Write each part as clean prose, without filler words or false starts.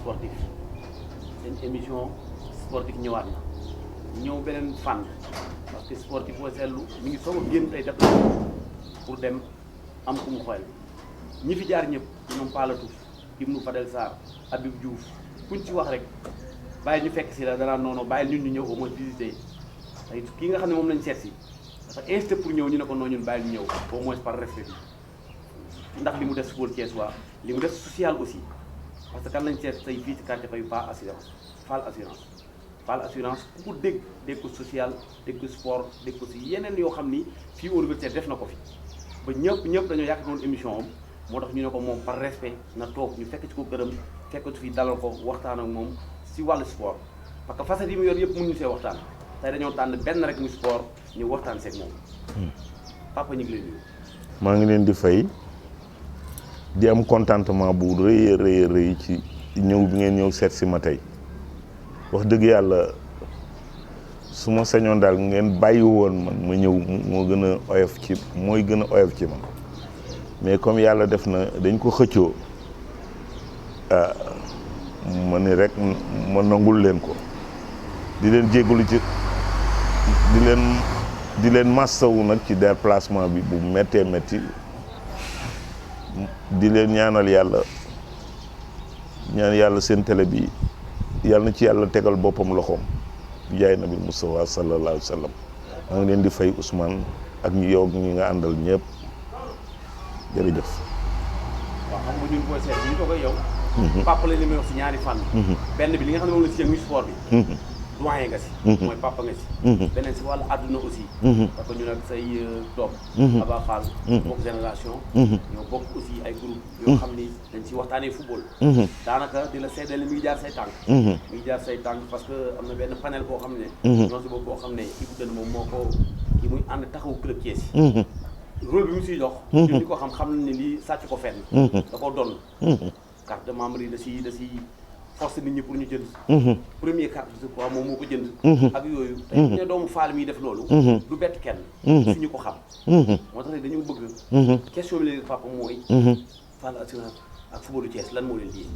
sportif seen émission sportif ñëwaat na ñëw beneen fànn parce que sportif boo seetlu mi ngi soog a génn tey def pour dem am ku mu xool ñi fi jaar ñëpp ñoom Palatou Ibnou Fadel Sarr Habib Diouf kuñ ci wax rek bàyyi ñu fekk si la danaa noonu bàyyi ñun ñu ñëw au moins visiter tey kii nga xam ne moom lañ seet si dafa insisté pour ñëw ñu ne ko noonu ñun bàyyi ñu ñëw au moins par respect bi ndax li mu def football Thiès waa li mu def social aussi parce que kan lañ seet say fii ci quartier Faye Fall assurance Fall assurance ku ko dégg ko social dégg ko sport dégg ko si yeneen yoo xam ni fii université def na ko fi ba ñëpp dañoo yàq noonu émission am moo tax ñu ne ko moom par respect na toog ñu fekk ci ko këram fekk ci fi dalal ko waxtaan ak moom si wàllu sport parce que facette yi mu yor yëpp mënuñu see waxtaan tey dañoo tànn benn rek muy sport ñu waxtaan seeg moom papa ñu ngi lay nuyu. maa ngi leen di fay di am contentement bu rëy ci ñëw bi ngeen ñëw seet si ma tey wax dëgg yàlla su ma sañoon daal ngeen bàyyi woon man ma ñëw mooy gën a oyof ci man mais comme yàlla def na dañ ko xëccoo ma ni rek ma nangul leen ko di leen jéggalu ci di leen massawu nag ci déplacement bi bu méttee métti di leen ñaan yàlla seen télé bi yàlla na ci yàlla tegal boppam loxoom jaay nabi Mustafa sallallahu alayhi wa sallam maa ngi leen di fay Ousmane ak yow ñi nga àndal ñëpp jërëjëf. waaw xam nga ñun booy seet bi ñu toog ak yow. papa la li may wax si ñaari fànn. benn bi li nga xam ne moom la si yëngu sport bi. doyen nga si. mooy papa nga si. beneen si wàllu àdduna aussi. parce que ñu nag say doom. Aba Fall. bokk génération. ñoo bokk aussi ay groupe yoo xam ni dañ si waxtaanee football. daanaka di la seedeel mi ngi jaar say tànk. mi ngi jaar say tànk parce que am na benn panel boo xam ne. ñoo si bokk boo xam ne Ibou Dene moom moo ko kii muy ànd taxawu club Thiès yi. rôle bi mu siy jox. ñun di ko xam nañ ne lii sàcc ko fenn. da koo doon. carte de membre yi da si force nit ñi pour ñu jënd. premier carte de quoi moom moo ko jënd. ak yooyu. tey bu ne doomu Fall mi def loolu. du bett kenn. suñu ko xam. moo tax dañu bëgg. question bi léegi papa mooy. Fall assurance ak footballu Thiès lan moo leen lié.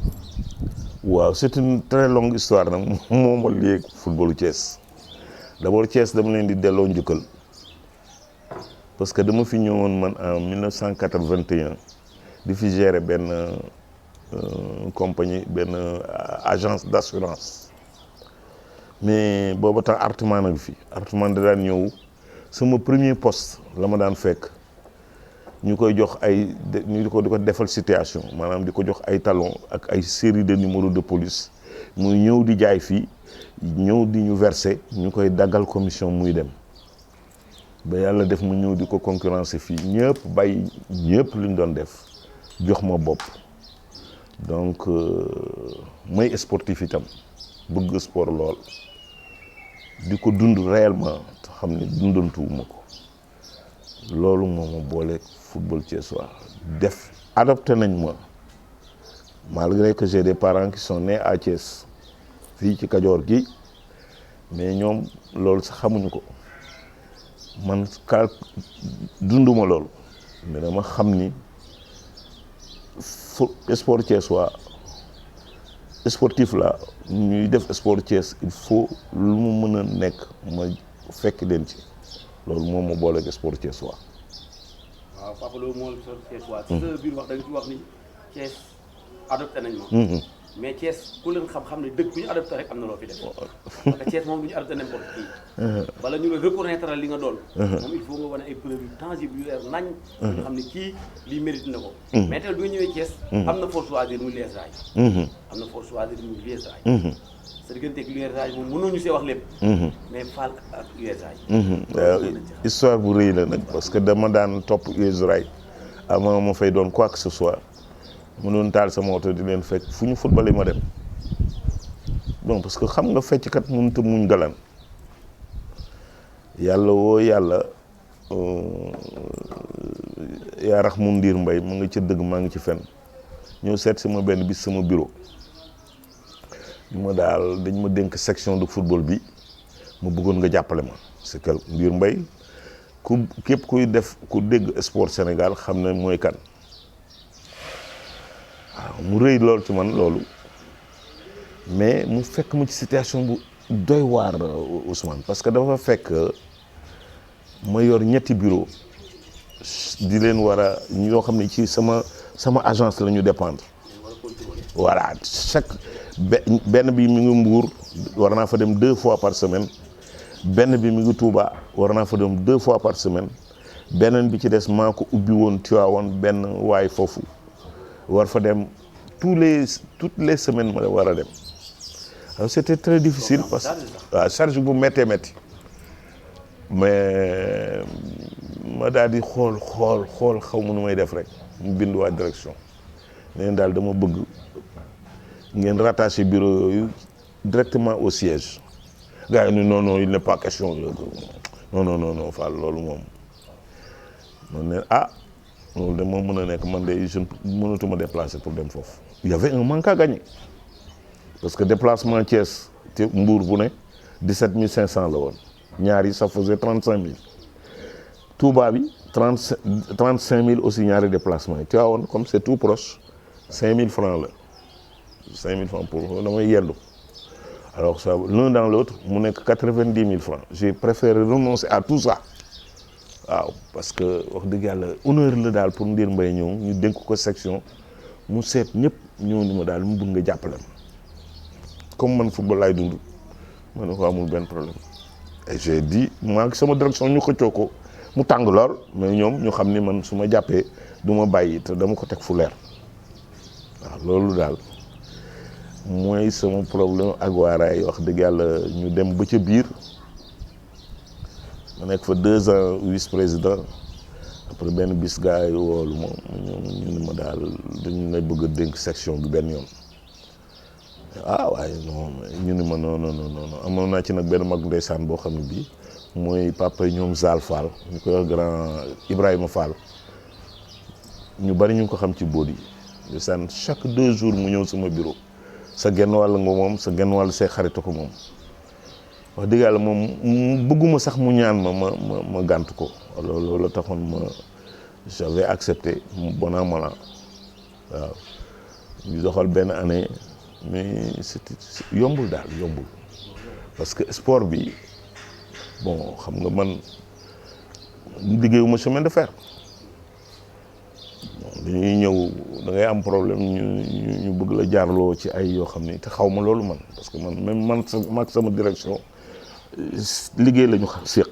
waaw c'est une très longue histoire nag moom moo lié footballu Thiès d'abord Thiès dama leen di delloo njukkal. parce que dama fi ñëwoon man en 1981 di fi gérer benn compagnie benn agence d'assurance mais booba tax Artman nag fi Artman da daan ñëw sama premier poste la ma daan fekk ñu koy jox ñu di ko defal situation maanaam di ko jox ay talons ak ay série de numéros de police muy ñëw di jaay fii ñëw di ñu verser ñu koy daggal commission muy dem. ba yàlla def mu ñëw di ko concurrencer fii ñëpp bàyyi ñëpp lu ñu doon def jox ma bopp donc may sportif itam bëgg sport lool di ko dund réellement te xam ne dundantuwuma ko loolu moo ma boole football thiessois def adopté nañ ma malgré que j'ai des parents qui sont nés à Thiès fii ci Kajoor gi mais ñoom loolu sax xamuñu ko. man dunduma loolu mais dama xam ni sport thiessois sportif la ñuy def sport Thiès il faut lu mu mën a nekk ma fekk leen ci loolu moom ma boole ak sport thiessois. waaw papa loolu moo la sport thiessois. ci sa biir wax da nga ci wax ni Thiès adopté nañ ma. mais Thiès ku leen xam-xam ne dëkk bu ñu adopté rek am na loo fi def parce que Thiès moom du ñu adopté n'importe qui bala ñu la reconnaître li nga doon moom il faut nga wane ay preuves yu tangible yu leer nañ nga xam ne kii lii mérite na ko mais tey bi nga ñëwee Thiès am na force choisir muy les rails am na force choisir muy les rails sa diggante ak les rails moom mënoo ñu see wax lépp mais Fall ak les rails histoire bu rëy la nag parce que dama daan topp les rails avant ma fay doon quoi que ce soit mu doon taal sama oto di leen fekk fu ñu footballé ma dem donc parce que xam nga fecckat mënut a muñ galan yàlla woo yàlla yaa rax mu ndiir mbay mu nga ca dëgg maa ngi ci fen ñëw seet sama benn bis sama bureau ñu ma daal dañ ma dénk section de football bi ma bëggoon nga jàppale ma c'est que ndiir mbay ku képp kuy def ku dégg sport Sénégal xam ne mooy kan waaw mu rëy lool ci man loolu mais mu fekk mu ci situation bu doy waar Ousmane parce que dafa fekk ma yor ñetti bureau di leen war a ñoo xam ne ci sama agence la ñu dépendre voilà chaque benn bi mi ngi Mbour war naa fa dem 2 fois par semaine benn bi mi ngi Touba war naa fa dem 2 fois par semaine beneen bi ci des maa ko ubbi woon Tivaouane benn waay foofu war fa dem toutes les semaines ma war a dem alors c'était très difficile parce que waaw charge bu méttee métti mais ma daal di xool xaw ma nu may def rek mu bind waa direction neen daal dama bëgg ngeen rattaché bureau yooyu directement au siège gars yi ni non il n'est pas question non Fall loolu moom man ne loolu de moom mën a nekk man de je mënatuma déplacer pour dem foofu il y avait un manque à gagner parce que déplacement Thiès te Mbour bu ne 17 500 la woon ñaari ça faisait 35 000 Touba bi 35 000 aussi ñaari déplacement yi Tivaouane comme c'est tout proche 5 000 francs la 5 000 francs pour damay yendu alors ça l'un dans l'autre mu nekk 90 000 francs j'ai préféré renoncer à tout ça waaw parce que wax dëgg yàlla honneur la daal pour Ndir Mbaye ñëw ñu dénk ko section mu seet ñëpp ñëw ni ma daal mu bëgg nga jàppale ma comme man football laay dund ma ne ko amul benn problème et j'ai dit maa ngi sama direction ñu xëccoo ko mu tàng lool mais ñoom ñu xam ni man su ma jàppee du ma bàyyi te dama ko teg fu leer waaw loolu daal mooy sama problème ak waaraay wax dëgg yàlla ñu dem ba ca biir ma nekk fa 2 ans vice-président après benn bis gars yi woolu moom ñu ne ma daal dañu lay bëgg a dénk section bi benn yoon waaye non ñu ne ma non amoon naa ci nag benn mag ndeysaan boo xam ne bii mooy papa ñoom Zal Fall ñu koy wax grand Ibrahima Fall ñu bari ñu ngi ko xam ci boodi ndeysaan chaque 2 jours mu ñëw sama bureau sa genn wàll nga moom sa genn wàll say xarita ko moom wax dëgg yàlla moom bëgguma sax mu ñaan ma gànt ko loolu la taxoon j'avais accepté bon an mal an waaw ñu doxal benn année mais c'était yombul daal yombul parce que sport bi bon xam nga man liggéeyuma chemin de fer dañuy ñëw da ngay am problème ñu bëgg la jaarloo ci ay yoo xam ni te xaw ma loolu man parce que man même man sama direction liggéey la ñu séq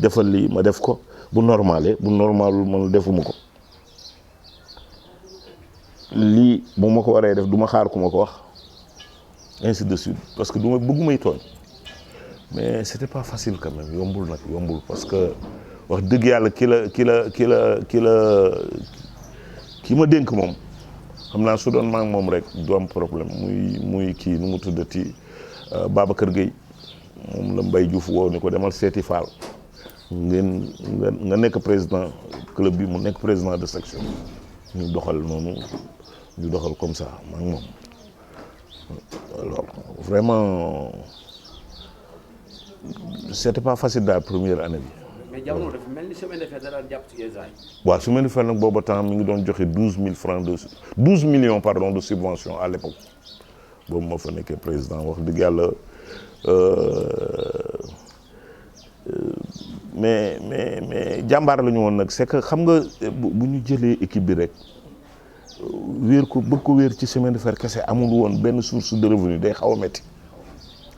defal lii ma def ko bu normalé bu normalul man defuma ko lii bu ma ko waree def du ma xaar ku ma ko wax ainsi de suite parce que du ma bëggumay tooñ mais c'était pas facile quand même yombul parce que wax dëgg yàlla ki ma dénk moom xam naa su doon maa ngi moom rek du am problème muy kii nu mu tuddati Babacar Gueye moom la Mbaye Diouf woo ni ko demal seeti Fall nga nekk président club bi mu nekk président de section ñu doxal noonu ñu doxal comme ça maa ngi moom alors vraiment c'était pas facile daal première année bi. mais jamono dafa mel ni chemin de fer da daan jàpp ci ESA. waaw chemin de fer nag booba temps mi ngi doon joxe 12 millions pardon de subvention à l'époque boobu moo fa nekkee président wax dëgg yàlla mais jàmbaar la ñu woon nag c'est que xam nga bu ñu jëlee équipe bi rek bëgg ko wéer ci chemin de fer kese amul woon benn source de revenu day xaw a métti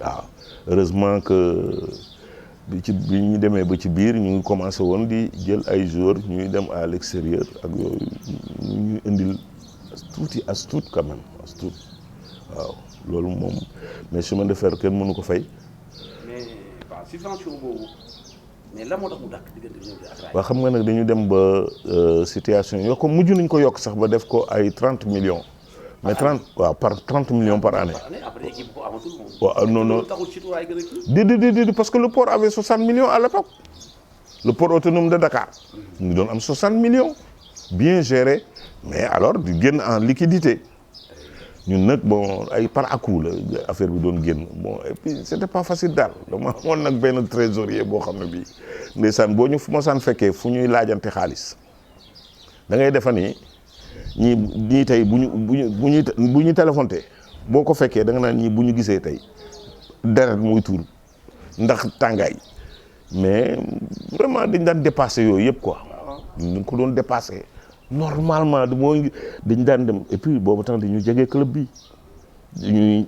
waaw heureusement que bi ñu demee ba ci biir ñu ngi commencé woon di jël ay joueurs ñuy dem à l'extérieur ak yooyu ñuy indil as tuut quand même as tuut waaw loolu moom mais chemin de fer kenn mënu ko fay. mais waaw subvention boobu mais lan moo tax mu dàkk diggante ñoom ak waaw xam nga nag dañu dem ba situation yokk mujj nañ ko yokk sax ba def ko ay 30 millions. mais 30 millions par année. après équipe bu amatul moom. waaw non taxul citoyen gën a kii. di parce que le port avait 60 millions à l'époque le port autonome de Dakar. mu ngi doon am 60 millions. bien géré mais alors di génn en liquidité ñun nag bon ay par à-coup la affaire bi doon génn bon et puis c'était pas facile daal dama amoon nag benn trésorier boo xam ne bii ndeysaan boo ñu mosaan fekkee fu ñuy laajante xaalis da ngay defa ni ñii tey bu ñu téléphoné boo ko fekkee da nga naan ñi bu ñu gisee tey deret muy tuur ndax tàngaay mais vraiment dañ daan dépassé yooyu yëpp quoi. dañ ko doon dépassé normalement mooy dañ daan dem et puis boobu temps dañu jege club bi dañuy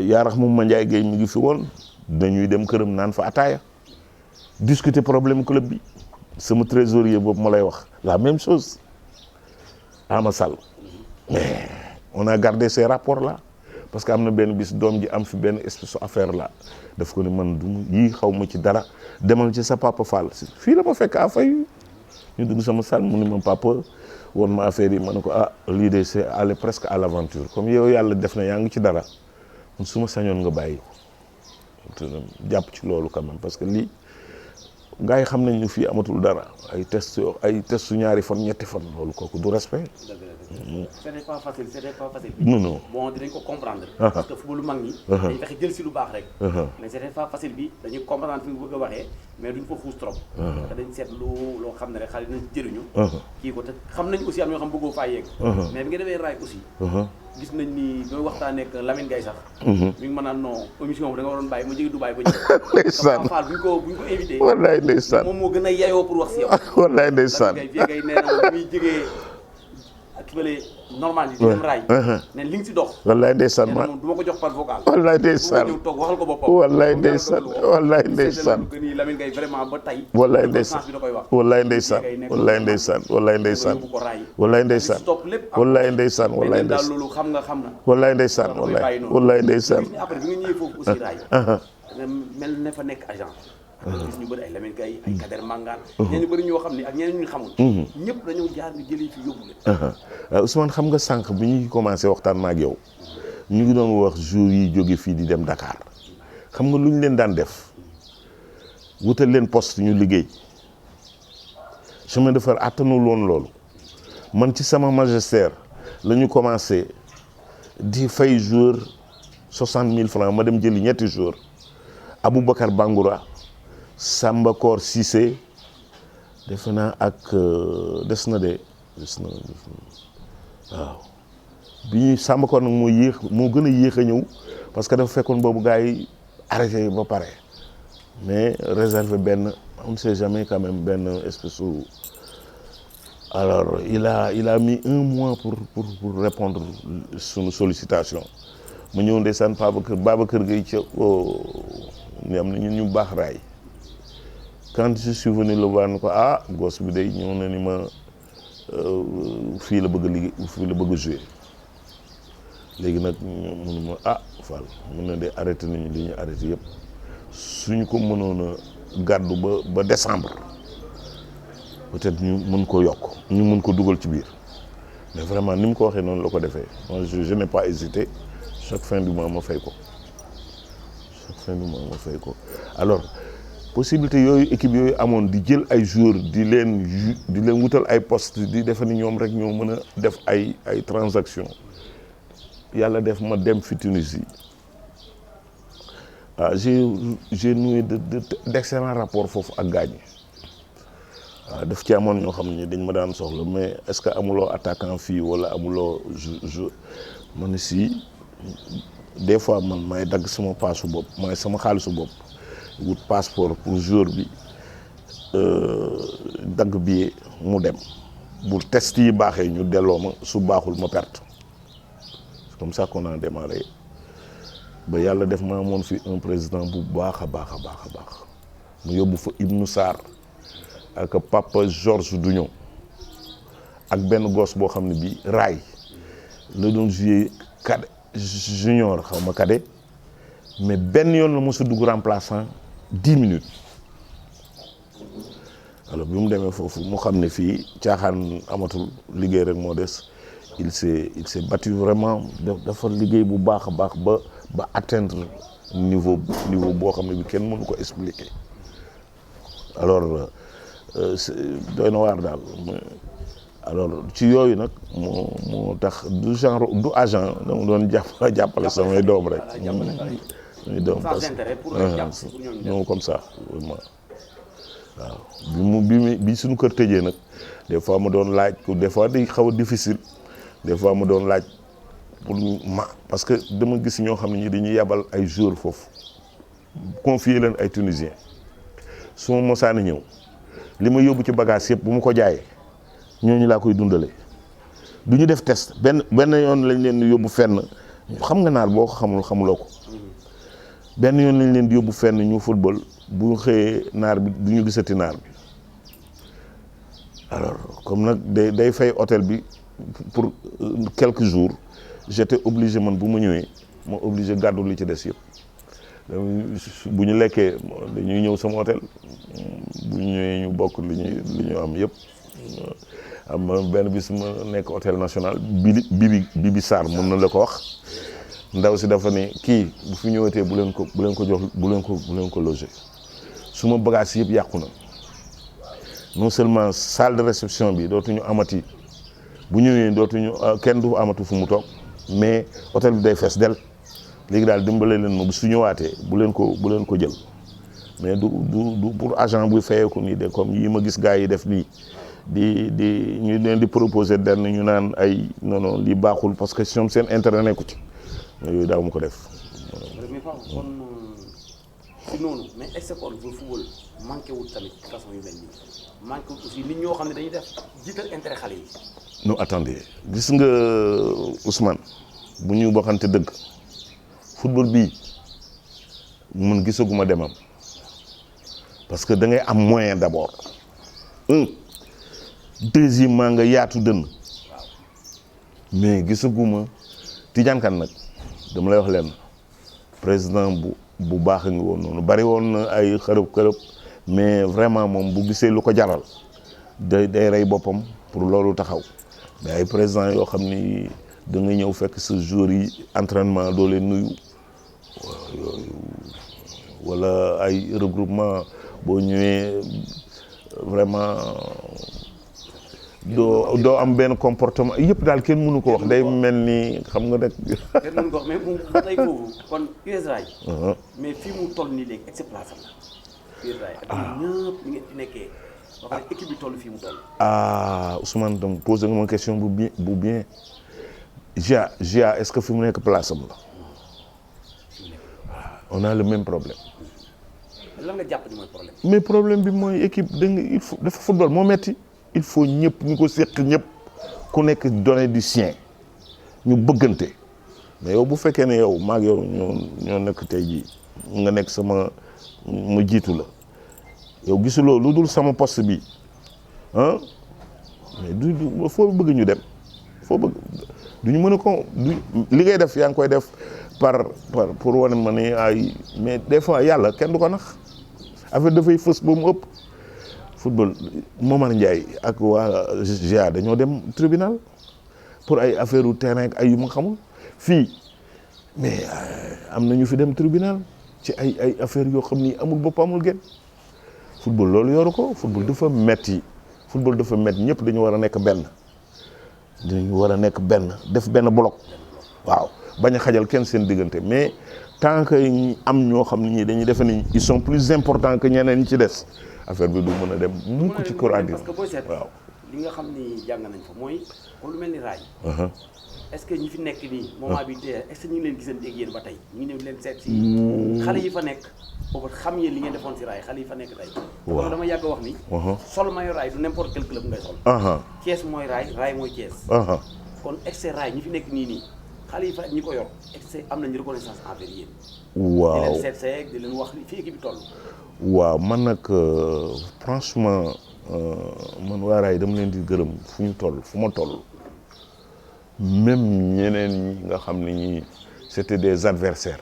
yaarax moom Mandiaye Gueye mi ngi fi woon dañuy dem këram naan fa ataaya discuter problème club bi sama trésorier boobu ma lay wax la même chose Ama Sall mais on a gardé ces rapports là parce que am na benn bis doom ji am fi benn espèce affaire là daf ko ne man du yii xaw ma ci dara demal ci sa papa Fall fii la ma fekk a fay ñu dugg sama salle mu ne ma papa woon ma affaire yi ma ne ko lii de c'est aller presque à l'aventure comme yow yàlla def na yaa ngi ci dara man su ma sañoon nga bàyyi ko jàpp ci loolu quand même parce que lii gars yi xam nañ ne fii amatul dara ay test su ñaari fan ñetti fan loolu kooku du respect. c'était pas facile non bon dinañ ko comprendre. parce que footballu mag ñi. dañuy fexe jël si lu baax rek. mais c'était pas facile bi dañuy comprendre fi nga bëgg a waxee mais duñ fa xuus trop. parce que dañ seet loo xam ne rek xale dinañ jëriñu. kii ko te xam nañ aussi am na ñoo xam bëggoo faa yegg. mais bi nga demee raay aussi. gis nañ ni dooy waxtaanee ak Lamine Gaye sax. mi ngi mën naan non émission bi da nga waroon bàyyi ma jóge Dubaï ba ñëw. ndeysaan Fall bu ñu ko invité. wallaay ndeysaan moom moo gën a yayoo pour wax si yow. wallaay ndeysaan Lamine Gaye nee na muy jógee ak bële normal yi. di dem raay. ne li nga si dox. wallaay ndeysaan moom du ma ko jox par vocal. wallaay ndeysaan bu ma ñëw toog waxal ko boppam. wallaay ndeysaan wallaay ndeysaan. Lamine Gaye vraiment ba tey. wallaay ndeysaan wallaay ndeysaan wallaay ndeysaan wallaay ndeysaan wallaay ndeysaan wallaay ndeysaan wallaay ndeysaan loolu xam nga xam na. wallaay ndeysaan wallaay ndeysaan. après bi nga ñëwee foofu aussi raay. nga mel ne fa nekk agent. gis ñu bëri ay Lamine Gaye ay Kader Mangane. ñeneen ñu bëri ñoo xam ne ak ñeneen ñu xamul. ñëpp dañoo jaar nga jëlee fi yóbbu leen. Ousmane xam nga sànq bi ñuy commencé waxtaan ma ak yow ñu ngi doon wax jour yi jóge fii di dem Dakar xam nga lu ñu leen daan def wutal leen poste ñu liggéey chemin de fer attanul woon loolu man ci sama magistère la ñu commencé di fay jour 60 000 francs ma dem jëli ñetti jour Aboubacar Bangoura Samba Kor Cissé defe naa ak des na waaw bi ñuy Samba Kor nag moo gën a yéex a ñëw parce que dafa fekkoon boobu gars yi arrêté ba pare mais réservé benn on ne sait jamais quand même benn espèce u alors il a mis 1 mois pour répondre suñu sollicitation ma ñëw ndeysaan Babacar Gueye ca ni am na ñun ñu baax raay quand je suis venu le voir ne ko gosse bi day ñëw na ni ma fii la bëgg a liggéey fii la bëgg a jouer léegi nag mënu ma Fall mun na de arrêté nañu li ñu arrêté yëpp suñu ko mënoon a gàddu ba décembre peut-être ñu mën ko yokk ñu mën ko dugal ci biir mais vraiment ni mu ko waxee noonu la ko defee moi je n'ai pas hésité chaque fin du mois ma fay ko alors possibilité yooyu équipe yooyu amoon di jël ay joueurs di leen wutal ay poste di defe ni ñoom rek ñoo mën a def ay transactions yàlla def ma dem fi Tunisie j'ai noué d'excellents rapports foofu ak gaañ daf ci amoon ñoo xam ne dañ ma daan soxla mais est-ce que amuloo attaquant fii wala amuloo ma ne si des fois man maay dagg sama paasu bopp maay sama xaalisu bopp wut passeport pour joueur bi dagg billet mu dem bu test yi baaxee ñu delloo ma su baaxul ma perte c'est comme ça qu'on a démarré ba yàlla def ma amoon fi un président bu baax a baax mu yóbbu fa Ibnou Sarr ak Papa Georges Dugnon ak benn gosse boo xam ne bii raay la doon jouer cadet junior xaw ma cadet mais benn yoon la mos a dugg remplaçant 10 minutes alors bi mu demee foofu mu xam ne fii caaxaan amatul liggéey rek moo des il s'est battu vraiment dafa liggéey bu baax a baax ba atteindre niveau boo xam ne bi kenn mënu ko expliquer alors doy na waar daal alors ci yooyu nag moo tax du agent dama doon jàppale samay doom rek samay doom parce que ñoom comme ça vraiment waaw bi suñu kër tëjee nag des fois ma doon laaj ko des fois day xaw a difficile des fois ma doon laaj pour parce que dama gis ñoo xam ne ñi dañuy yabal ay joueurs foofu confier leen ay Tunisiens su ma mosaan a ñëw li ma yóbbu ci bagage yëpp bu ma ko jaayee ñooñu laa koy dundale du ñu def test benn yoon lañ leen di yóbbu fenn xam nga naar boo ko xamuloo ko benn yoon lañ leen di yóbbu fenn ñu football bu xëyee naar bi du ñu gisati naar bi alors comme nag day fay hôtel bi pour quelques jours j'étais obligé man bu ma ñëwee ma obligé gàddu li ci des yëpp bu ñu lekkee dañuy ñëw sama hôtel bu ñu ñëwee ñu bokk li ñu am yëpp am benn bis ma nekk hôtel national Bibi Sarr mën na la ko wax ndaw si dafa ne kii bu fi ñëwatee bu leen ko jox bu leen ko loger suma bagage yëpp yàqu na non seulement salle de réception bi dootuñu amati bu ñëwee dootuñu kenn du amatu fu mu toog mais hôtel bi day fees del léegi daal dimbale leen ma bu su ñëwaatee bu leen ko jël mais du pour agent buy fayeeku nii de comme yi ma gis gars yi def nii di ñu leen di proposer denn ñu naan ay non lii baaxul parce que ñoom seen intérêt nekku ci yooyu daaw mu ko def. mais kon si noonu mais est-ce que kon football manqué wul tamit façon yu mel nii manqué wul aussi nit ñoo xam ne dañuy def jiital intérêt xale yi. non attendez gis nga Ousmane bu ñu waxante dëgg football bii man gisaguma demam parce que da ngay am moyen d'abord deuxièmement nga yaatu dënn mais gisaguma Tidiane Kane nag dama lay wax leen président bu baax a ngi woon noonu bari woon na ay xërëb mais vraiment moom bu gisee lu ko jaral day rey boppam pour loolu taxaw mais ay président yoo xam ni da nga ñëw fekk sa jour yi entraînement doo leen nuyu wala ay regroupement boo ñëwee vraiment doo am benn comportement yëpp daal kenn mënu ko wax day mel ni xam nga rek. kenn mënu ko wax mais moom ba tey foofu kon US Rail. mais fii mu toll nii léegi exploitation la. US Rail ak ñëpp ñi ngeen ci nekkee. ba pare équipe bi toll fii mu toll. Ousmane tam posé nga ma question bu bien GIA est-ce que fi mu nekk place am la. on a le même problème. lan nga jàpp ni mooy problème. mais problème bi mooy équipe da nga il faut dafa football moo metti il faut ñëpp ñu ko séq ñëpp ku nekk donné du sien ñu bëggante mais yow bu fekkee ne yow maag yow ñoo nekk tey jii nga nekk ma jiitu la yow gisuloo lu dul sama poste bi mais du foo bëgg ñu dem foo bëgg duñu mën a ko li ngay def yaa ngi koy def pour wane ma ne ay mais des fois yàlla kenn du ko nax affaire dafay fës ba mu ëpp football Momar Ndiaye ak waa GA dañoo dem tribunal pour ay affaire u terrain ak ay yu ma xamul fii mais am na ñu fi dem tribunal ci ay affaire yoo xam ni amul bopp amul genn football loolu yoru ko football dafa metti ñëpp dañu war a nekk benn def benn bloc waaw bañ a xajal kenn seen diggante mais tant que am ñoo xam ne ñi dañuy defe ni ils sont plus importants que ñeneen ñi ci des affaire bi du mën a dem mukk ci kër àddina parce que booy seet waaw li nga xam ni jàng nañ fa mooy comme lu mel ni raay est-ce que ñi fi nekk nii moment bi tey est-ce que ñu ngi leen gisante ak yéen ba tey ñu ngi ñëw leen seet si xale yi fa nekk boobu xam yéen li ngeen defoon si raay xale yi fa nekk tey waaw dama yàgg wax ni sol mayo raay du n'importe quel club ngay sol Thiès mooy raay mooy Thiès kon excès raay ñi fi nekk nii xale yi fa ñi ko yor excès am nañu reconnaissance envers yéen waaw di leen seet seeg di leen wax fi équipe bi toll waaw man nag franchement man waa raay dama leen di gërëm fu ma toll même ñeneen ñi nga xam ne ñi c'était des adversaires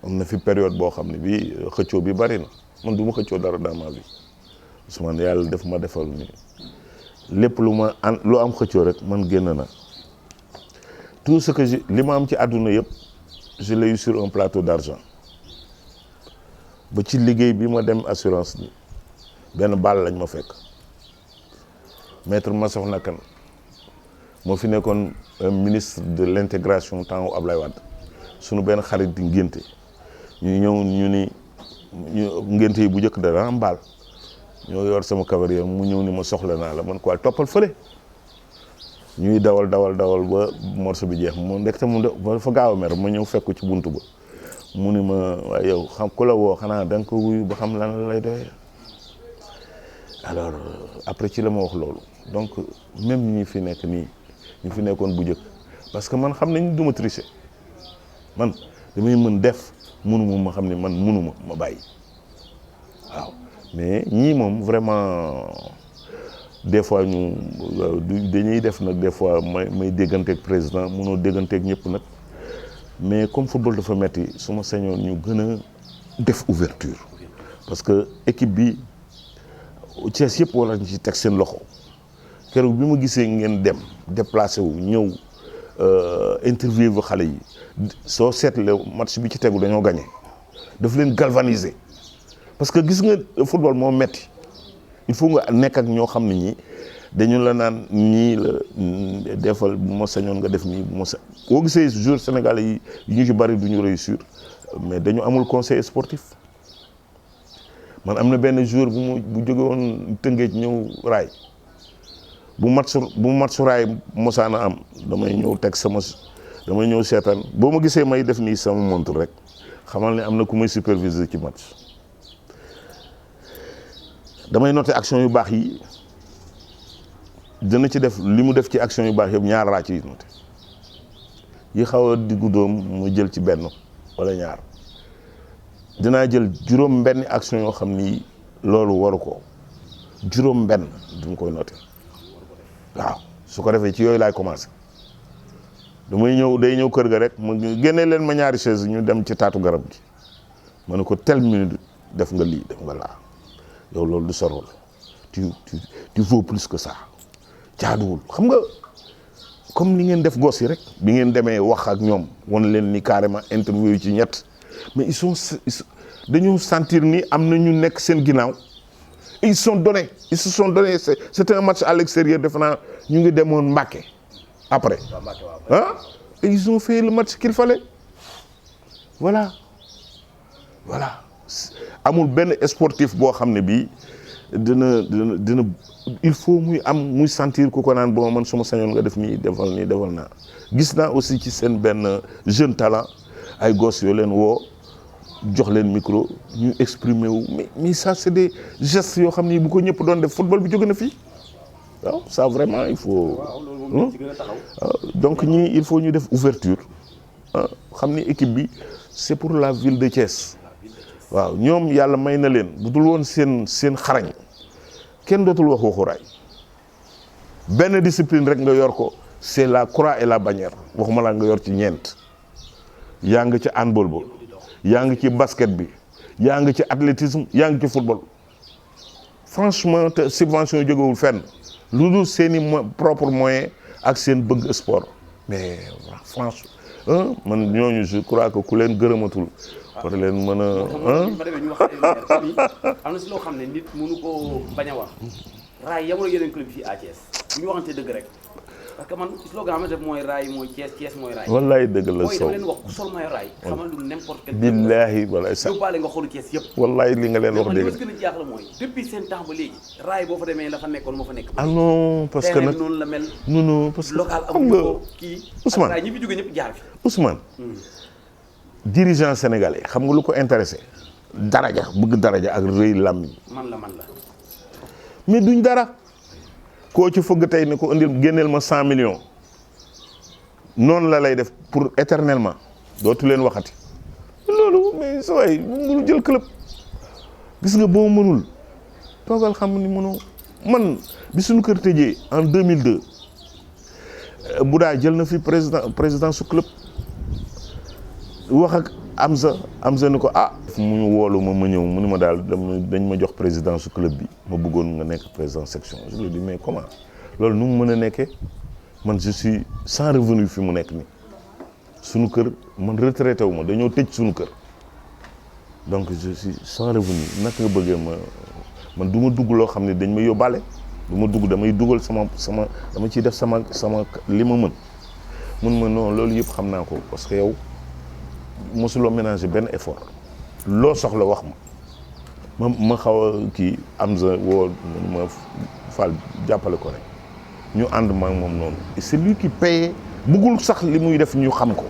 am na fi période boo xam ne bi xëccoo bi bari na man du ma xëccoo dara dans ma vie Ousmane yàlla def ma defal ni lépp lu am xëccoo rek man génn na tout ce que li ma am ci àdduna yëpp je l'ai eu sur un plateau d'argent ba ci liggéey bi ma dem assurance bi benn baal lañ ma fekk maître Massokhna Kane moo fi nekkoon ministre de l'intégration temps wu Ablaye Wade suñu benn xarit di ngénte ñu ñëw ñu ngénte yi bu njëkk dara am baal ñoo yor sama cavalier mu ñëw ni ma soxla naa la man quoi toppal fële ñuy dawal ba morceau bi jeex mu ndekte mu dafa gaaw a mer ma ñëw fekk ci buntu ba mu ni ma waaye yow xam ku la woo xanaa da nga ko wuyu ba xam lan la lay doyee. Alors après ci la ma wax loolu donc même ñi fi nekk nii ñu fi nekkoon bu njëkk parce que man xam nañ du ma tricher man damay mën def mënuma ma xam ne man mënuma ma bàyyi waaw mais ñii moom vraiment des fois ñu dañuy def nag des fois may dégganteeg président mënoo dégganteeg ñëpp nag mais comme football dafa metti su ma sañoon ñu gën a def ouverture parce que équipe bi Thiès yëpp wala ñu ci teg seen loxo keroog bi ma gisee ngeen dem déplacé wu ñëw interview bu xale yi soo seetlee match bi ci tegu dañoo gagné daf leen galvaniser parce que gis nga football moo metti il faut nga nekk ak ñoo xam ne ñi dañu la naan ñii la defal bu ma sañoon nga def nii bu ma sa boo gisee joueurs sénégalais yi ñu ci bari du ñu réussir mais dañu amul conseil sportif man am na benn joueur bu jóge woon Tëngéej ñëw raay bu match raay mosaana am damay ñëw seetaan boo ma gisee may def nii sama montre rek xamal ne am na ku may superviser ci match damay noter action yu baax yi dina ci def li mu def ci action yu baax yëpp ñaar laa ci noter yi xaw a diggu doom mu jël ci benn wala ñaar dinaa jël juróom benn action yoo xam ni loolu waru ko juróom benn duñ koy noter waaw su ko defee ci yooyu laay commencé day ñëw kër ga rek mu génnee leen ma ñaari chaise ñu dem ci taatu garab gi ma ne ko tel minute def nga lii def nga laa yow loolu du sa rôle tu vaux plus que ça jaaduwul xam nga comme li ngeen def gos yi rek bi ngeen demee wax ak ñoom wan leen ni carrément interview yi ci ñett mais dañoo sentir ni am na ñu nekk seen ginnaaw ils se sont donnés c'était un match à l'extérieur defe naa ñu ngi demoon Mbacké après ah ils ont fait le match qu'il fallait voilà amul benn sportif boo xam ne bii dina il faut muy sentir ku ko naan bon man suma sañoon nga def nii defal naa gis naa aussi ci seen benn jeune talent ay gosses yoo leen woo jox leen micro ñu exprimer wu mais ça c'est des gestes yoo xam ni bu ko ñëpp doon def football bi jóge na fii waaw ça vraiment il faut donc ñii il faut ñu def ouverture xam ni équipe bi c'est pour la ville de Thiès waaw ñoom yàlla may na leen bu dul woon seen xarañ kenn dootul wax waxu raay benn discipline rek nga yor ko c'est la croix et la bannière waxuma laa nga yor ci ñeent yaa ngi ci handball ba yaa ngi ci basket bi yaa ngi ci athlétisme yaa ngi ci football franchement te subvention yi jógewul fenn lu dul seeni propre moyen ak seen bëgg sport mais franchement man ñooñu je crois que ku leen gërëmatul war leen mën a ma demee ñu wax am na si loo xam ne nit mënu ko bañ a wax raay yamul yeneen club fii à Thiès bu ñu waxante dëgg rek parce que man slogan ma def mooy raay mooy Thiès mooy raay wallaay dëgg la mooy dama leen wax ku sol mooy raay xamal lu n'importe quel billaahi wallaay sax yóbbaale nga xoolu Thiès yëpp wallaay li nga leen wax dëgg li ma gën a jaaxal mooy depuis seen temps ba léegi raay boo fa demee la fa nekkoon moo fa nekk ah non parce que nag noonu la mel non parce que local xam amuñu nga ko kii Ousmane raay ñi fi jóge ñëpp jaar fi Ousmane dirigeant sénégalais xam nga lu ko intéressé daraja bëgg daraja ak rëy làmmiñ man la mais duñ dara koo ci fëgg tey ne ko indil génneel ma 100 millions noonu la lay def pour éternellement dootu leen waxati loolu mais sa waay mënul jël club gis nga boo mënul toogal xam ni mënoo man bi suñu kër tëjee en 2002 Bouda jël na fi président su club wax ak Amza ni ko mu woolu ma ñëw mu ni ma daal dañ ma jox président su club bi ma bëggoon nga nekk président section je lui dis mais comment loolu nu mu mën a nekkee man je suis sans revenu fi mu nekk ni suñu kër man retraité wu ma dañoo tëj suñu kër donc je suis sans revenu naka nga bëggee man du ma dugg loo xam ne dañ ma yóbbaale du ma dugg damay dugal sama dama ciy def sama li ma mën mun ma non loolu yëpp xam naa ko parce que yow mosuloo ménager benn effort loo soxla wax ma xaw a kii am sa woo ma Fall jàppale ko rek ñu ànd ma ak moom noonu et c'est lui qui payait bëggul sax li muy def ñu xam ko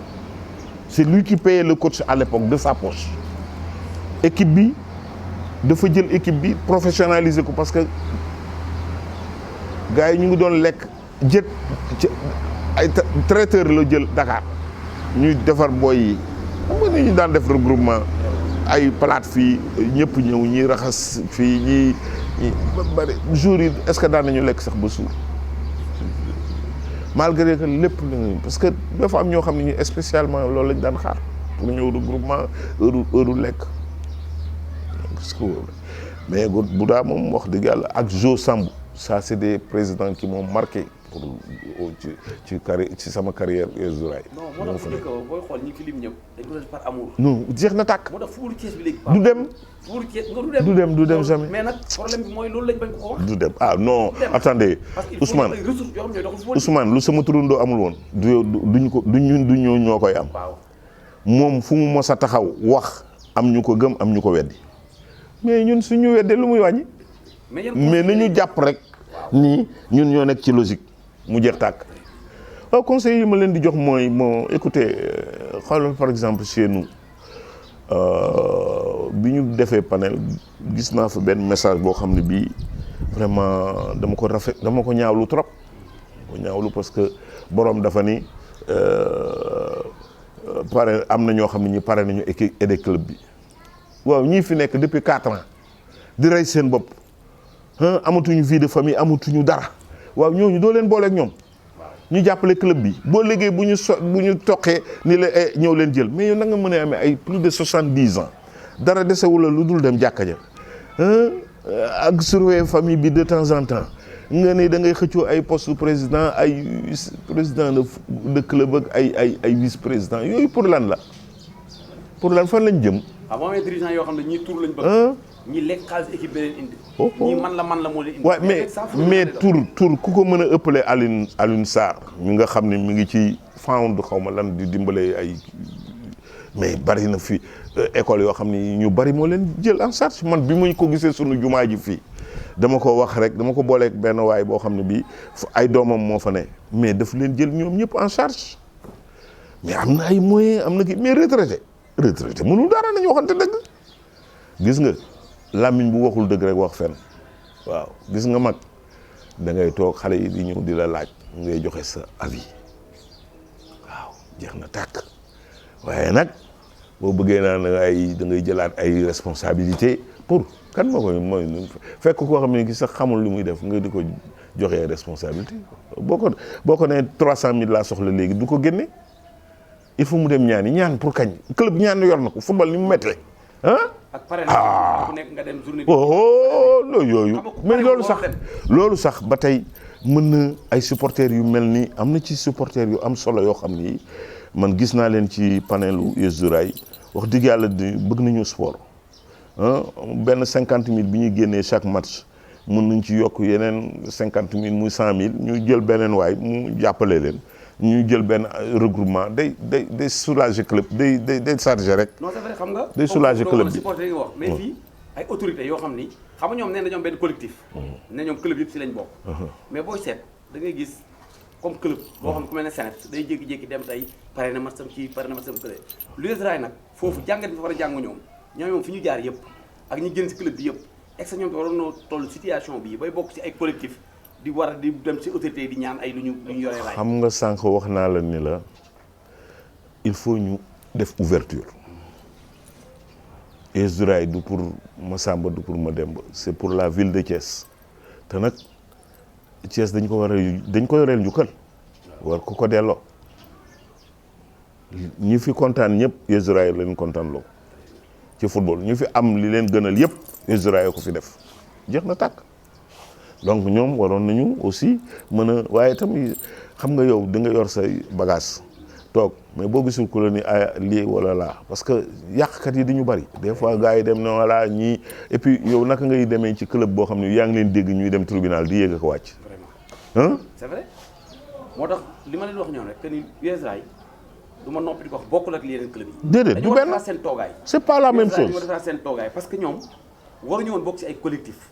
c'est lui qui payait le coach à l'époque de sa poche équipe bi dafa jël équipe bi professionnaliser ko parce que gars yi ñu ngi doon lekk jët ay traiteur la jël Dakar ñuy defar booy yi xam nga ni ñu daan def regroupement ay plate fii ñëpp ñëw ñi raxas fii ñi bari jour yi est-ce que daan nañu lekk sax ba suur malgré que lépp la parce que dafa am ñoo xam ne ñu spécialement loolu lañ daan xaar pour ñëw regroupement heure lekk parce que mais Bouda moom wax dëgg yàlla ak Jo Samb ça c'est des présidents qui m'ont marqué pour ci sama carrière US Rail. non moo tax booy xool ñi fi lim ñëpp dañ ko def par amour. non jeex na tàkk. moo tax footballu Thiès bi léegi. du dem footballu Thiès nga du dem jamais. mais nag problème bi mooy loolu lañ bañ ko wax. du dem ah non attendez Ousmane Ousmane lu sama turandoo amul woon duñ ko duñ ñoo koy am. waaw moom fu mu mos a taxaw wax am ñu ko gëm am ñu ko weddi mais ñun suñu weddee lu muy wàññi. mais nañu jàpp rek nii ñun ñoo nekk ci logique mu jeex tàkk. waaw conseil yi ma leen di jox mooy moo écoutez xoolal par exemple chez nous bi ñu defee panel gis naa fa benn message boo xam ne bii vraiment dama ko ñaawlu trop ko ñaawlu parce que borom dafa ni pare am na ñoo xam ne ñi pare nañu aider club bi waaw ñii fi nekk depuis 4 ans di rey seen bopp amatuñu vie de famille amatuñu dara waaw ñooñu doo leen booleeg ñoom ñu jàppale club bi boo léegi bu ñu toqee ni la ñëw leen jël mais yow na nga mën a amee ay plus de 70 ans dara desewu la lu dul dem jàkka ja ak surveiller famille bi de temps en temps nga ne da ngay xëccoo ay poste président ay président de club ak ay vice président yooyu pour lan la pour lan fan lañ jëm. waaw moo amee dirigeant yoo xam ne ñii tur lañ bëgg. ñi lekk xaalis équipe bi leen indi. ñii man la moo leen indi. waaw mais tur ku ko mën a ëppale Alioune Sarr mi nga xam ne mi ngi ci fond xaw ma lan di dimbale ay mais bari na fi école yoo xam ne ñu bari moo leen jël en charge man bi muñ ko gisee sunu jumaa ji fii dama ko wax rek dama ko booleeg benn waay boo xam ne bii ay doomam moo fa ne mais daf leen jël ñoom ñëpp en charge mais am na ay moyens am na kii mais retraité mënul dara nañu waxante dëgg gis nga. làmmiñ bu waxul dëgg rek wax fenn waaw gis nga mag da ngay toog xale yi di ñëw di la laaj ngay joxe sa avis waaw jeex na tàkk waaye nag boo bëggee naan da ngay jëlaat ay responsabilité pour kan moo koy mooy fekk koo xam ne ki sax xamul li muy def nga di ko joxee responsabilité boo ko nee 300 000 laa soxla léegi du ko génne il faut mu dem ñaan pour kañ club ñaan yor na ko football ni mu méttee ak pare na ku nekk nga dem journée loolu yooyu mais loolu sax ba tey mën na ay supporters yu mel ni am na ci supporters yu am solo yoo xam ni man gis naa leen ci panelu US Rail wax dëgg yàlla bëgg nañu sport benn 50 000 bi ñuy génnee chaque match mën nañ ci yokk yeneen 50 000 muy 100 000 ñu jël beneen waay mu jàppale leen ñu jël benn regroupement day soulager club day charger rek. non c'est vrai xam nga. day soulager club bi supporter nga wax mais fii ay autorités yoo xam ni xam nga ñoom nee na ñoom benn collectif. ne ñoom club yëpp si lañ bokk. mais booy seet da ngay gis comme club. boo xam ne ku mel ne Sénégal day jékki-jékki dem tey pare na match kii pare na match kële. US Rail nag foofu jàngat bi fa war a jàng ñoom fi ñu jaar yëpp ak ñi génn si club bi yëpp est ce que ñoom waroon na toll situation bii bay bokk ci ay collectif. di war a di dem ci autorité di ñaan ay lu ñu yore raay. xam nga sànq wax naa la ni la il faut ñu def ouverture US Rail du pour Massamba du pour Mademba c'est pour la ville de Thiès te nag Thiès dañ ko yoreel njukkal war ko delloo ñi fi kontaan ñëpp US Rail leen kontaan loo ci football ñu fi am li leen gënal yëpp US Rail ko fi def jeex na tàkk. donc ñoom waroon nañu aussi mën a waaye tamit xam nga yow di nga yor say bagage toog mais boo gisul ku la ni lii wala laa parce que yàqkat yi dañu bari des fois gars yi dem na wala ñii et puis yow naka ngay demee ci club boo xam ne yaa ngi leen dégg ñuy dem tribunal di yéeg ak wàcc. vraiment c'est vrai moo tax li ma leen wax ñoom rek que ni US Rail du ma noppi di ko wax bokkul ak yeneen club yi. déedéet du benn seen toogaay. c'est pas la même chose dañu war a defaraat seen toogaay parce que ñoom waruñu woon bokk ci ay collectif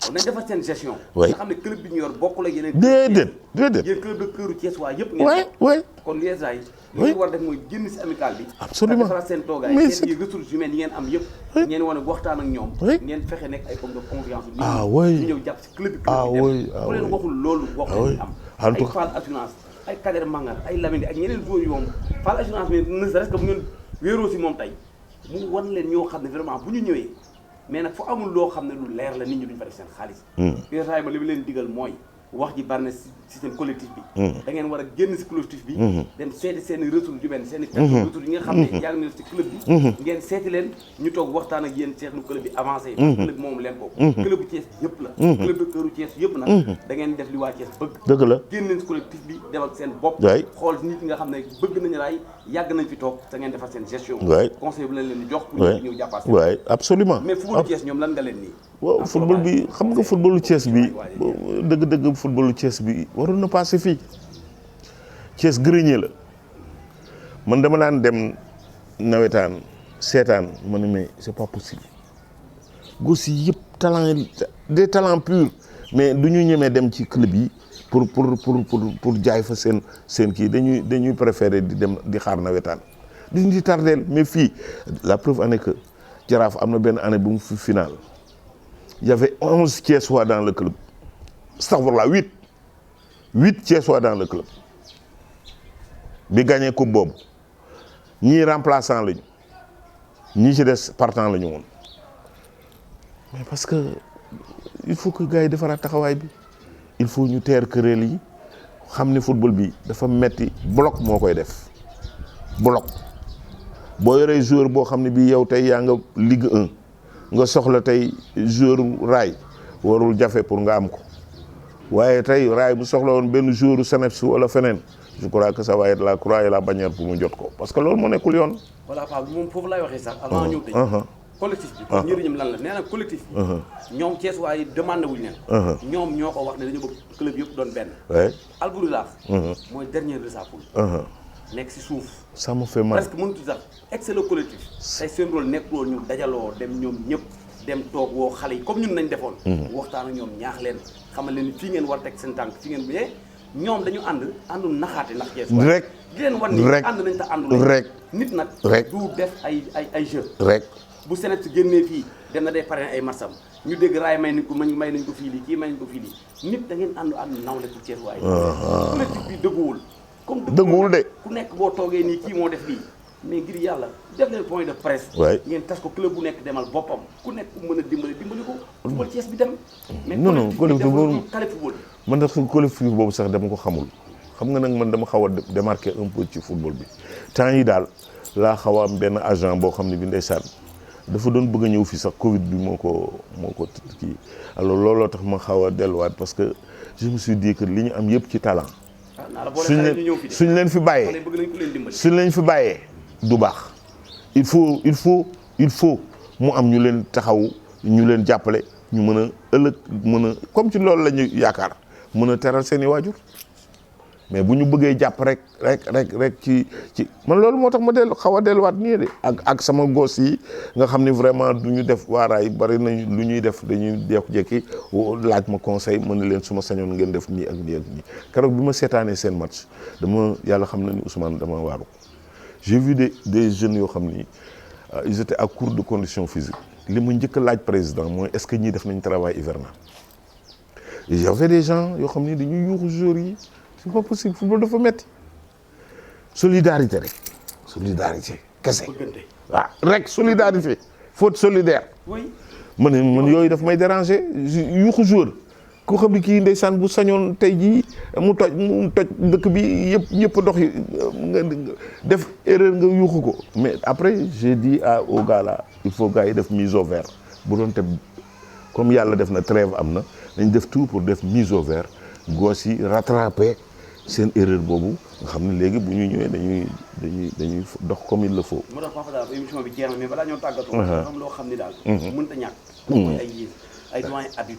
nañ defar seen gestion. oui nga xam ne club bi ñu yor bokkul ak yeneen. déedéet yéen club de cœuru Thiès waa yëpp. ngeen kon les ay li ñu war def mooy génn si amical bi. absolument defaraat seen toogaay seen yi ressources humaines yi ngeen am yëpp. ngeen wane waxtaan ak ñoom. ngeen fexe nekk ay homme de confiance. ñu ñëw jàpp si club bi. bu leen waxul loolu wax leen am. ay Fall assurance ay Kader Mangar ay Lamine ak ñeneen joueurs yu moom Fall assurance mais ne serait-ce que bu ngeen wéeroo si moom tey mu wan leen ñoo xam ne vraiment bu ñu ñëwee mais nag fu amul loo xam ne lu leer la nit ñi duñ fa def seen xaalis. USAID ba li mu leen digal mooy wax ji bari na si seen collectif bi. da ngeen war a génn si collectif bi. dem seeti seen i ressources yu mel seen i ressources yi nga xam ne yaa ngi ne si club bi. ngeen seeti leen ñu toog waxtaan ak yéen seet nu club bi avancé. club bi moom leen ko. club bu Thiès yëpp la. club de cœuru Thiès yëpp nag. da ngeen def li waa Thiès bëgg. dëgg la génn leen si collectif bi dem ak seen bopp. xool nit ñi nga xam ne bëgg nañu raay yàgg nañ fi toog da ngeen defar seen gestion. conseil bi lañ leen di jox. pour ñu ñëw jàppaat seen. waay absolument mais footballu Thiès ñoom lan nga leen nii. waaw football bi xam nga footballu Thiès bi dëgg-dëgg footballu Thiès bi waroon na passé fii Thiès grenier la man dama daan dem nawetaan seetaan ma ne mais c'est pas possible gos yi yëpp talent des talents purs mais du ñu ñemee dem ci club yi pour jaay fa seen kii dañuy préférer di dem di xaar nawetaan di tardeel mais fii la preuve en est que Jaraaf am na benn année bu mu fi final il y avait 11 Thiessois dans le club astaghfirullah 8 Thiessois dans le club bi gagné coupe boobu ñii remplaçant lañu ñii ci des partant lañu woon mais parce que il faut que gars yi defaraat taxawaay bi il faut ñu teer këréel yi xam ni football bi dafa metti bloc moo koy def bloc boo yoree joueur boo xam ne bii yow tey yaa nga Ligue 1 nga soxla tey joueur raay warul jafe pour nga am ko waaye tey raay bu soxla woon benn joueur Seneps wala feneen je crois que ça va être la croix et la bannière pour mu jot ko parce que loolu moo nekkul yoon. voilà Pape moom foofu lay waxee sax. avant ñëw tey collectif bi. njëriñam lan la nee na collectif bi. ñoom Thiès waaye demandé wuñu leen. ñoom ñoo ko wax ne dañu bëgg club yëpp doon benn. oui Albouri mooy dernier de sa poule. nekk si suuf. ça me fait mal parce que mënut sax excellent collectif. tey seen rôle nekk loolu ñu dajaloo dem ñoom ñëpp dem toog woo xale yi comme ñun nañ defoon. waxtaan ak ñoom ñaax leen xamal leen fii ngeen war teg seen tànk fii ngeen buyee ñoom dañu àndu naxaate ndax Thiès. rek di leen wan ni ànd nañ te àndu rek nit nag. rek du def ay jeu. rek bu Sénégal si génnee fii dem na day parrain ay marsam ñu dégg raay may nañ ko may nañ ko fii lii kii may nañ ko fii lii nit da ngeen ànd nawle pour Thiès waaye. collectif bi dëgguwul. comme dëgguwul de. ku nekk boo toogee nii kii moo def lii mais ngir yàlla def leen point de presse. ngeen tas ko club bu nekk demal boppam ku nekk ku mën a dimbali ko. football Thiès bi dem. non collectif boobu kale football. man nag collectif boobu sax dama ko xamul xam nga nag man dama xaw a démarqué un peu ci football bi temps yi daal laa xaw a am benn agent boo xam ne bi ndeysaan dafa doon bëgg a ñëw fii sax Covid bi moo ko kii alors looloo tax ma xaw a delluwaat parce que je me suis dit que li ñu am yëpp ci talent. suñ leen fi bàyyee du baax il faut mu am ñu leen taxaw ñu leen jàppale ñu mën a ëllëg mën a comme ci loolu la ñu yaakaar mën a teral seeni waajur mais bu ñu bëggee jàpp rek ci man loolu moo tax ma xaw a delluwaat nii de ak sama gos yi nga xam ni vraiment du ñu def waaraay bari nañ lu ñuy def dañuy jékki laaj ma conseil mën na leen su ma sañoon ngeen def nii ak nii ak nii keroog bi ma seetaanee seen match yàlla xam na ni Ousmane dama waaru j'ai vu des jeunes yoo xam ni ils étaient à court de conditions physiques li ma njëkk a laaj président mooy est-ce que ñii def nañ travail hivernal y avait des gens yoo xam ni dañuy yuuxu joueurs yi c'est pas possible football dafa metti solidarité kese waaw rek solidarité faute solidaire man yooyu daf may déranger yuuxu joueur koo xam ne kii ndeysaan bu sañoon tey jii mu toj dëkk bi yëpp dox yi nga def erreur nga yuuxu ko mais après j'ai dit au gars là il faut gars yi def mise au vert bu doon te comme yàlla def na trêve am na dañ def tout pour def mise au vert gos yi rattraper seen erreur boobu nga xam ne léegi bu ñu ñëwee dañuy dox comme il le faut. moo tax Papa daal émission bi jeex na mais balaa ñoo tàggatoo. xam loo xam ni daal. mënta ñàkk. mooy ay doyen Habib.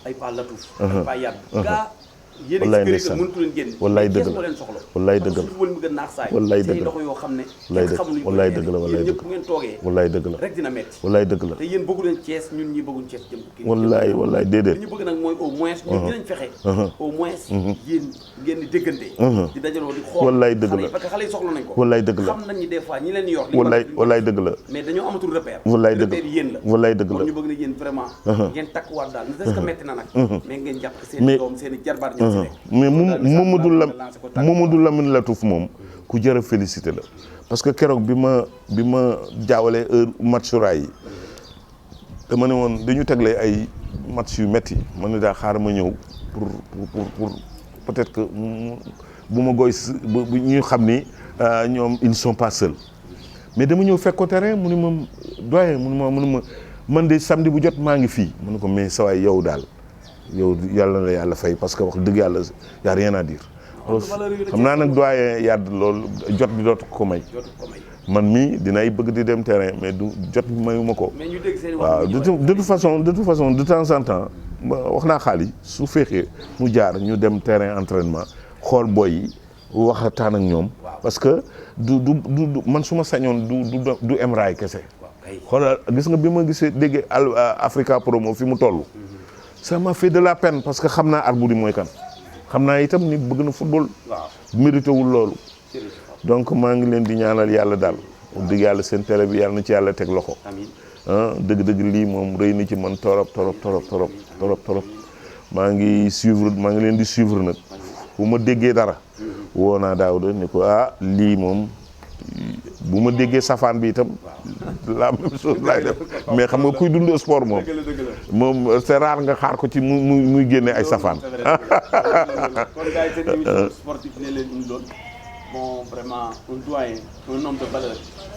ay Pa Latouf. ay Pa Yad. gaa wallaay ndeysaan mënatu leen génn wallaay dëgg la leen soxla wallaay dëgg la football mi gën naax saay wallaay dëgg la ndox yoo xam ne wallaay dëgg la wallaay dëgg ñëpp bu ngeen toogee wallaay dëgg la rek dina metti wallaay dëgg la te yéen bëggu leen Thiès ñun ñi bëgguñ Thiès jëm ko wallaay wallaay déedéet li ñu bëgg nag mooy au moins ñun dinañ fexe au moins yéen ngeen di déggante di dajaloo di xool wallaay dëgg la parce que xale yi soxla nañ ko wallaay dëgg la xam nañ ni des fois ñi leen yor wallaay dëgg la mais dañoo amatul repère wallaay dëgg repère yéen la wallaay dëgg la ñu bëgg na yéen vraiment ngeen takkuwaat daal ne est-ce que metti na nag mais ngeen jàpp seen doom seen i jarbaat ñoo ci nekk mais Mamadou Lamine Latouf moom ku jar a félicité la parce que keroog bi ma jaawalee heure match raay yi dama ne woon dañu tegle ay match yu metti ma ne daa xaar ma ñëw pour peut-être que bu ma goy bu ñu xam ni ñoom ils ne sont pas seuls mais dama ñëw fekk ko terrain mu ne ma doyen mu ne ma man de samedi bu jot maa ngi fii mu ne ko mais sa waay yow daal yow yàlla na yàlla fay parce que wax dëgg yàlla y a rien à dire xam naa nag doyen yàdd loolu jot bi dootu ko may man mii dinay bëgg di dem terrain mais du jot bi mayuma ko waaw de toute façon de temps en temps wax naa xaalis su fekkee mu jaar ñu dem terrain entraînement xool boy yi waxtaan ak ñoom parce que du man su ma sañoon du Emraay kese xoolal gis nga bi ma gisee dégg Africa Promo fi mu toll ça m'a fait de la peine parce que xam naa Arbouri mooy kan xam naa itam ni bëgg na football mérité wul loolu donc maa ngi leen di ñaanal yàlla daal dëgg yàlla seen télé bi yàlla na ci yàlla teg loxo dëgg-dëgg lii moom rëy na ci man torop maa ngi leen di suivre nag bu ma déggee dara woo naa Daouda ni ko lii moom bu ma déggee safaan bi itam la même chose laay def mais xam nga kuy dund sport moom c'est rare nga xaar ko ci muy génne ay safaan. kon gars yi seen émission sportive ne leen ñu doon bon vraiment un doyen un homme de valeur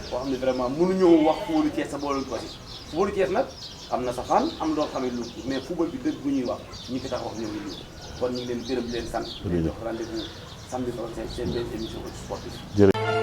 boo xam ne vraiment mënuñoo wax footballu Thiès sa boole ko si footballu Thiès nag am na safaan am loo xam ne lu mais football bi dëgg bu ñuy wax ñi fi tax wax ñoom ñu kon ñu ngi leen gërëm leen sant. di leen jox rendez-vous samedi prochain seen benn émission sportive.